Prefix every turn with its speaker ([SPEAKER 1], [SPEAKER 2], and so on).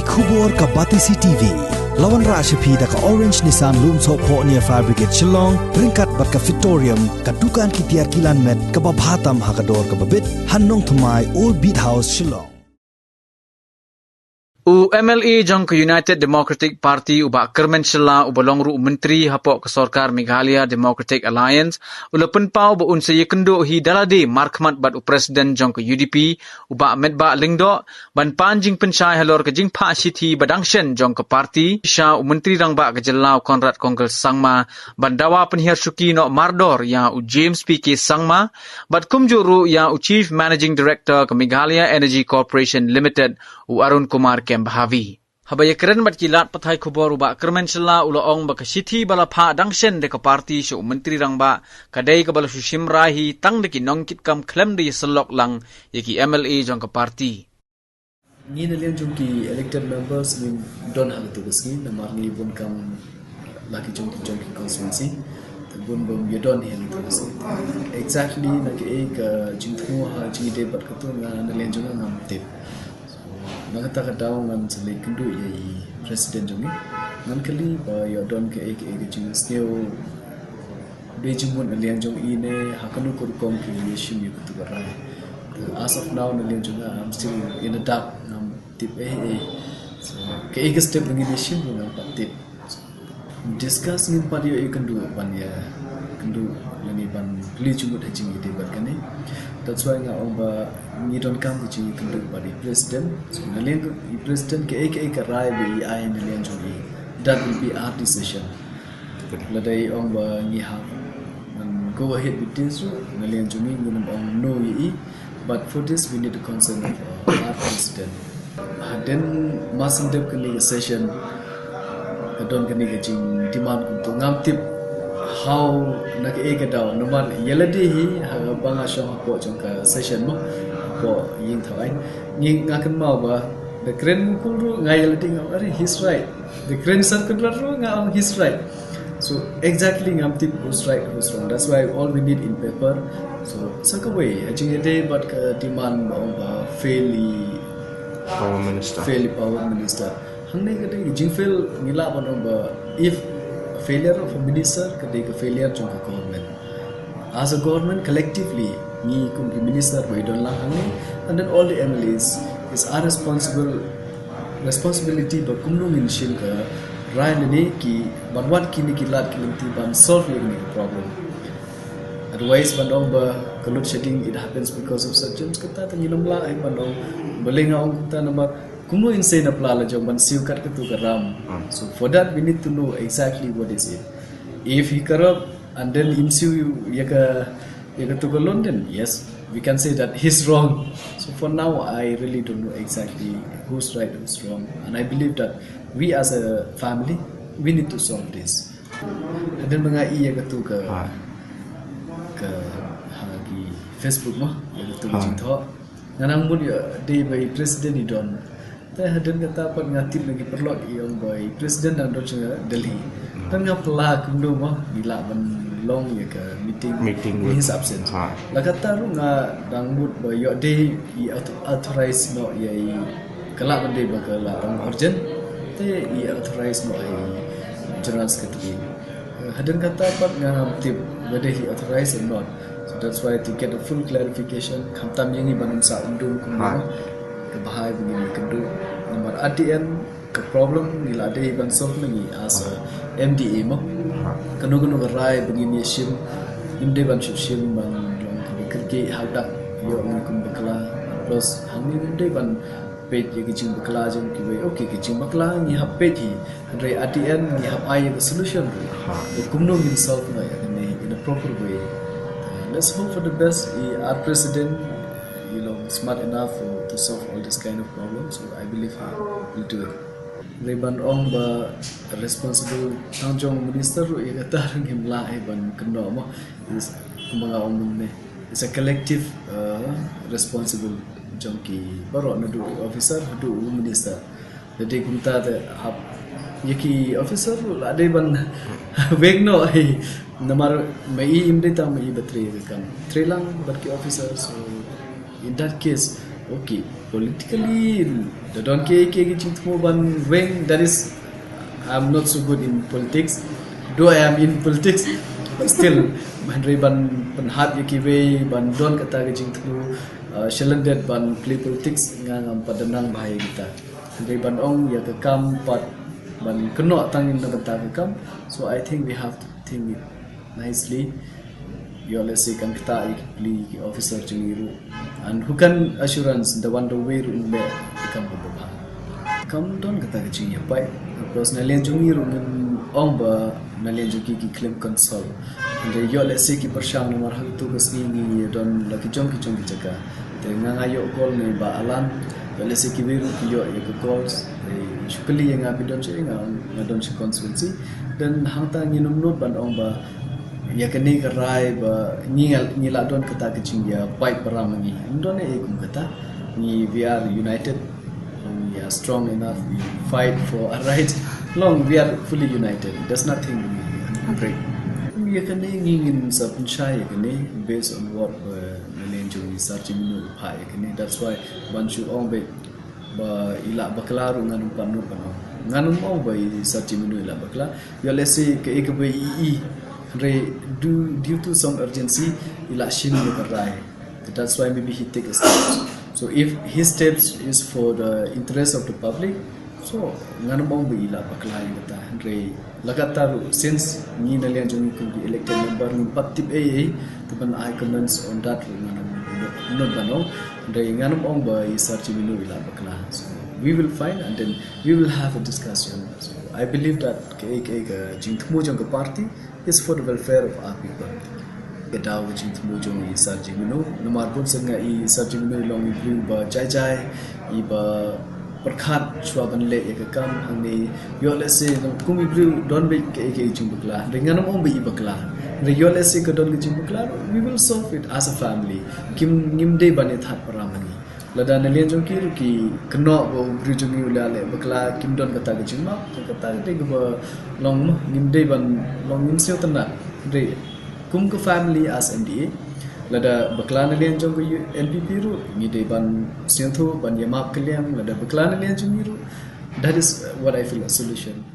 [SPEAKER 1] Khubor ka Batisi TV. Lawan Rashapi da ka Orange Nissan Loom So Po near Fire Brigade Shillong, Ringkat bat ka Victorium, ka Dukan ki Tiar Kilan Met, ka Babhatam Hakador ka Babit, Hannong Thumai Old Beat House Shillong.
[SPEAKER 2] MLA jong ke United Democratic Party ubak Kyrmen Shylla ubalong ru menteri hapok ke Sorkar Meghalaya Democratic Alliance ulapan pau ba unsa yekendo hi dalade markmat bat presiden jong ke UDP ubak medba lingdo ban pan Jingpynshai halor ke Jingpa City badangshen jong ke parti sha menteri rang ba ke Jelau Konrad Kongkel Sangma ban Dawa Hiar Shuki no Mardor ya James PK Sangma bat kumjuru ya Chief Managing Director ke Meghalaya Energy Corporation Limited Arun Kumar Bahavi. Habaya keren bat kilat pathai khubor uba Kyrmen Shylla ulaong ba kasiti bala pha dangshen de ka party shu menteri rang ba kadai ka bala shushim rahi tang de ki nongkit kam klem de selok lang yaki MLA jong ka party.
[SPEAKER 3] Ni nalian jong ki elected members ni don hal tu beski namar ni bun kam laki jong ki constituency bun bum ye don hal tu beski exactly na ke ek jingthu ha jingde bat ka tu nalian jong ngam tip Nagata kadaw ngan sa kendu yai presiden jongi ngan kali ba yo don ke jing still bejimun alian jong ine hakanu kur kom ki yeshim yu tu barai as of now alian jong I'm still in the dark nam tip so ke step ngi yeshim ngam tip discuss ngin padi yo kendu ban ya kendu lani ban pli jumut jing ide bat kane that's why nga ba ni don kam ki kendu body president so nalian president ke rai bi ai nalian jogi that will be our decision ladai ba ni ha go ahead with this nalian jogi ngun no yi but for this we need the consent of our president then masin dep kani session kadon kani ke jing demand untuk ngamtip how nak daw naman yeladi hi banga shong po jong ka session mo po ying thawai ni ngakan mau ba the grand kulu ngayaladi ngam are he's right the grand circular ngam he's right so exactly ngam tip who's right who's wrong that's why all we need in paper so saka way ajing day but ka demand ba fairly power minister hangne ka ding jing fail ngila ba if failure of a minister kadai ka failure jong ka government as a government collectively ni kum ki minister we don lang hangi and then all the MLAs is our responsibility ba kumno min shin ka rai ne ki banwat ki ni ki lat ki linti ban solve ni problem otherwise bandong ba load shedding it happens because of such things kata tangilam la ai bandong balinga ong ta nama kumu insane apply la jong ban siu kat ke tu karam so for that we need to know exactly what is it if he corrupt and then insiu yaga tu London yes we can say that he's wrong so for now I really don't know exactly who's right and who's wrong and I believe that we as a family we need to solve this and then mga yaga tu ka hagi Facebook mo yaga tu jintho nganang mun day by president ni don hadan kata apa ngatip lagi perlot iong boy presiden dan docenga Delhi dan ngapla kumdo mah bila ban long ya ke meeting in his absence la kata ru nga dangmut boy yo day I authorize no ya kala bande bakala urgent te I authorize no ai general secretary hadan kata apa ngam-tip whether he authorize or not so that's why to get a full clarification khamtam yang iban sa undum kumdo bahaya begini kendu nomor ATM ke problem nila ada ban solve lagi as MDA mo kanu rai begini sim imde ban sim ban long kerja hadak yo kum bakla plus hami imde ban page ye kicing bakla jeng ki okay kicing bakla ni hap page hi andre ATM ni hap ai the solution kumno min solve na in a proper way let's hope for the best our president smart enough to solve all this kind of problems so I believe he will do it Reban ong ba responsible tangjong minister ya kata ngimla ban kendo mo is kumbaga ong ne it's a collective responsible jongki baro na du officer du minister jadi kumta de hab yaki officer ade ban wegno ai namar mai imde ta mai batre kan trelang barki officer so in that case Okay, politically, the don't ke jingtmo ban wing. That is, I'm not so good in politics. Though I am in politics, but still, Henry ban hat yaki way ban don kata ke jingtmo. Shalended ban play politics ngang padanang bahaya kita. Henry ban ong ya kekam pat ban kenok tangin na kata kekam. So I think we have to think it nicely. You let's say kan kita play officer jengiru, and who can assurance the one way in be become babah. Kam don kata kecing ya pai. Personally jengiru ngan ong ba nalian jogi ki claim console. And you let's say ki persyang nomor hal tu kesni ni don lagi jong ki jaga. Dengan ayo call ni ba alam. You let's say ki biru ki yo ya calls. Shukli yang abi don che ngadon che constituency. Dan hangta nginum not ban ong ba ya kini kerai ba ngila don kata kecing ya baik peramangi don kum kata ni we are united, we are strong enough, we fight for a right long, we are fully united, there's nothing we break. Ya kini ngingin sa Jingpynshai ya kini based on what melenjung research minu pa ya kini, that's why banchu ong be ba ila baklaru nganum panu nganum ong ba research minu ila bakla ya let's say ke ikbe due to some urgency, election nearby. That's why maybe he take a step. So if his steps is for the interest of the public, so nganamong be ila baklay kata. Andre lagatar since ni nalian jung could be elected member ng patip AA to ban I comments on that not bano. Andre nganamong ba isarchi minu ila bakla. So we will find and then we will have a discussion. So I believe that Jingtmo jong party is for the welfare of our people. Dawa Jingtmo jong isarchi minu nomar pun senga isarchi minu long bring ba jai iba perkhat swaban le ekam hangni yo let's say kumi bring don be jing bakla dengan ong be bakla the yo let's say don jing bakla we will solve it as a family kim ngimde bane that paramani lada nalian jong ki keno bo brijung ula le bakla kim don kata jing ma kata de ba long ngimde ban long ngim seo tana de kum ko family as MDA lada bakla nalian jong LPP ru ni de ban siang tu ban yamap kaliang lada bakla nalian jong ru, that is what I feel a solution.